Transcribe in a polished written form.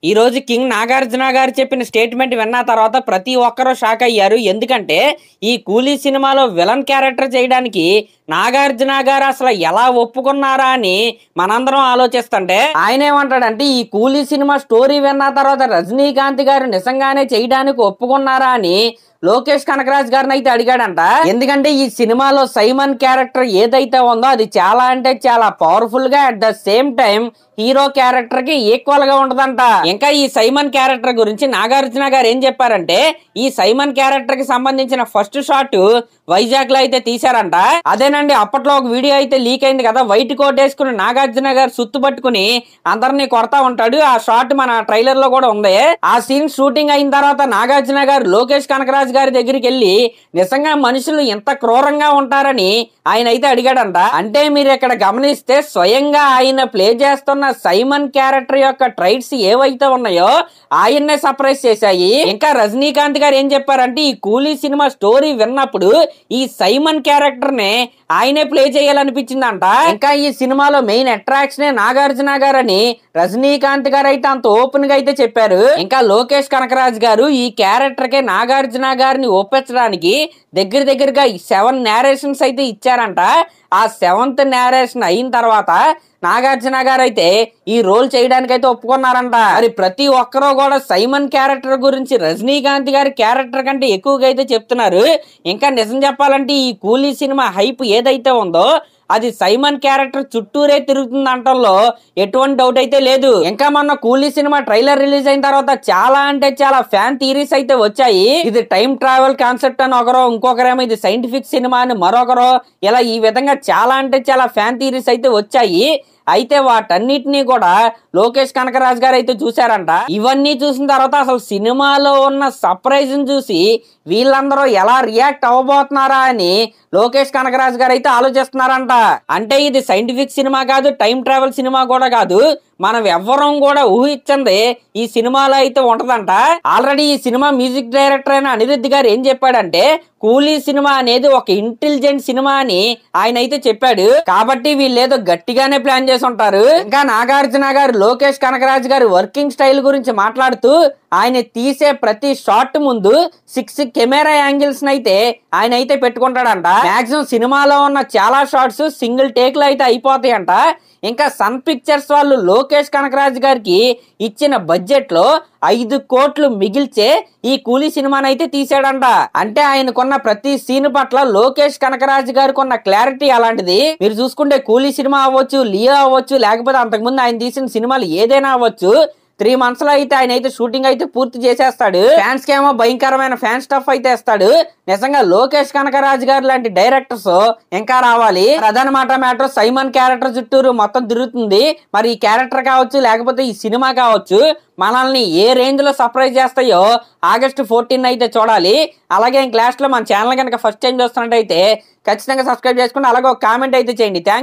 ఈ రోజు కింగ్ నాగార్జున గారు చెప్పిన స్టేట్మెంట్ విన్న తర్వాత ప్రతి ఒక్కరూ షాక్ అయ్యారు. ఎందుకంటే ఈ కూలీ సినిమాలో విలన్ క్యారెక్టర్ చేయడానికి నాగార్జున గారు అసలు ఎలా ఒప్పుకున్నారా అని మనందరం ఆలోచిస్తుంటే ఆయన ఏమంటాడంటే ఈ కూలీ సినిమా స్టోరీ విన్న తర్వాత రజనీకాంత్ గారు నిజంగానే చేయడానికి ఒప్పుకున్నారా అని లోకేష్ కనకరాజ్ గారిని అయితే అడిగాడంట. ఎందుకంటే ఈ సినిమాలో సైమన్ క్యారెక్టర్ ఏదైతే ఉందో అది చాలా అంటే చాలా పవర్ఫుల్ గా at the same time hero character కి ఈక్వల్ గా ఉంటదంట. ఇంకా ఈ సైమన్ క్యారెక్టర్ గురించి నాగార్జున గారు ఏం చెప్పారంటే ఈ సైమన్ క్యారెక్టర్ కి సంబంధించిన ఫస్ట్ షాట్ వైజాగ్ లో అయితే తీశారంట. అదేనండి, అప్పట్లో ఒక వీడియో అయితే లీక్ అయింది కదా, వైట్ కోట్ వేసుకుని నాగార్జున గారు సుత్తు పట్టుకుని అందరినీ కొడతా ఉంటాడు. ఆ షాట్ మన ట్రైలర్ లో కూడా ఉంది. ఆ సీన్ షూటింగ్ అయిన తర్వాత నాగార్జున గారు లోకేష్ కనకరాజ్ గారి దగ్గరికి వెళ్ళి నిజంగా మనుషులు ఎంత క్రూరంగా ఉంటారని ఆయన అయితే అడిగాడంట. అంటే మీరు ఇక్కడ గమనిస్తే స్వయంగా ఆయన ప్లే చేస్తున్న సైమన్ క్యారెక్టర్ యొక్క ట్రైట్స్ ఏవైతే ఉన్నాయో ఆయన్నే సర్ప్రైజ్ చేశాయి. ఇంకా రజనీకాంత్ గారు ఏం చెప్పారంటే ఈ కూలీ సినిమా స్టోరీ విన్నప్పుడు ఈ సైమన్ క్యారెక్టర్ నే ఆయనే ప్లే చేయాలనిపించిందంట. ఇంకా ఈ సినిమాలో మెయిన్ అట్రాక్షన్ నాగార్జున గారు అని రజనీకాంత్ గారు అయితే అంత ఓపెన్ గా అయితే చెప్పారు. ఇంకా లోకేష్ కనకరాజ్ గారు ఈ క్యారెక్టర్ కే నాగార్జున గారిని ఒప్పించడానికి దగ్గరగా 7 నేరేషన్స్ అయితే ఇచ్చారంట. ఆ 7th నేరేషన్ అయిన తర్వాత నాగార్జున గారు అయితే ఈ రోల్ చేయడానికి అయితే ఒప్పుకున్నారంట. మరి ప్రతి ఒక్కరూ కూడా సైమన్ క్యారెక్టర్ గురించి రజనీకాంత్ గారి క్యారెక్టర్ కంటే ఎక్కువగా అయితే చెప్తున్నారు. ఇంకా నిజం చెప్పాలంటే ఈ కూలీ సినిమా హైప్ ఏదైతే ఉందో అది సైమన్ క్యారెక్టర్ చుట్టూరే తిరుగుతుంది అంటంలో ఎటువంటి డౌట్ అయితే లేదు. ఇంకా మొన్న కూలీ సినిమా ట్రైలర్ రిలీజ్ అయిన తర్వాత చాలా అంటే చాలా ఫ్యాన్ థియరీస్ అయితే వచ్చాయి. ఇది టైం ట్రావెల్ కాన్సెప్ట్ అని ఒకరు, ఇంకొకరేమో ఇది సైంటిఫిక్ సినిమా అని మరొకరు, ఇలా ఈ విధంగా చాలా అంటే చాలా ఫ్యాన్ థియరీస్ అయితే వచ్చాయి. అయితే వాటన్నిటినీ కూడా లోకేష్ కనకరాజ్ గారు అయితే చూశారంట. ఇవన్నీ చూసిన తర్వాత అసలు సినిమాలో ఉన్న సర్ప్రైజ్ చూసి వీళ్ళందరూ ఎలా రియాక్ట్ అవ్వబోతున్నారా అని లోకేష్ కనకరాజ్ గారు అయితే ఆలోచిస్తున్నారంట. అంటే ఇది సైంటిఫిక్ సినిమా కాదు, టైం ట్రావెల్ సినిమా కూడా కాదు, మనం ఎవ్వరం కూడా ఊహించింది ఈ సినిమాలో అయితే ఉంటదంట. ఆల్రెడీ ఈ సినిమా మ్యూజిక్ డైరెక్టర్ అయిన అనిరుద్ధ్ గారు ఏం చెప్పాడంటే కూలీ సినిమా అనేది ఒక ఇంటెలిజెంట్ సినిమా అని ఆయన అయితే చెప్పాడు. కాబట్టి వీళ్ళేదో గట్టిగానే ప్లాన్ చేసి ఉంటారు. ఇంకా నాగార్జున గారు లోకేష్ కనకరాజ్ గారు వర్కింగ్ స్టైల్ గురించి మాట్లాడుతూ ఆయన తీసే ప్రతి షాట్ ముందు 6 కెమెరా యాంగిల్స్ అయితే ఆయన అయితే పెట్టుకుంటాడంట. మాక్సిమం సినిమాలో ఉన్న చాలా షాట్స్ సింగిల్ టేక్ లో అయితే అయిపోతాయంట. ఇంకా సన్ పిక్చర్స్ వాళ్ళు లోకేష్ కనకరాజ్ గారికి ఇచ్చిన బడ్జెట్ లో 5 కోట్లు మిగిల్చే ఈ కూలీ సినిమాని అయితే తీసాడంట. అంటే ఆయనకున్న ప్రతి సీన్ పట్ల లోకేష్ కనకరాజ్ గారికి ఉన్న క్లారిటీ అలాంటిది. మీరు చూసుకుంటే కూలీ సినిమా అవ్వచ్చు, లియో అవ్వచ్చు, లేకపోతే అంతకుముందు ఆయన తీసిన సినిమాలు ఏదైనా అవ్వచ్చు, 3 months లో అయితే ఆయన అయితే షూటింగ్ అయితే పూర్తి చేసేస్తాడు. ఫ్యాన్స్ కేమో భయంకరమైన ఫ్యాన్ స్టఫ్ అయితే ఇస్తాడు. నిజంగా లోకేష్ కనకరాజ్ గారు లాంటి డైరెక్టర్స్ ఇంకా రావాలి. అదనమాట మ్యాటర్. సైమన్ క్యారెక్టర్ చుట్టూరు మొత్తం తిరుగుతుంది. మరి ఈ క్యారెక్టర్ కావచ్చు, లేకపోతే ఈ సినిమా కావచ్చు, మనల్ని ఏ రేంజ్ లో సర్ప్రైజ్ చేస్తాయో August 14 అయితే చూడాలి. అలాగే క్లాస్ లో మన ఛానల్ కనుక ఫస్ట్ టైం చూస్తున్నట్టయితే ఖచ్చితంగా సబ్స్క్రైబ్ చేసుకోండి. అలాగే ఒక కామెంట్ అయితే చేయండి. థ్యాంక్స్.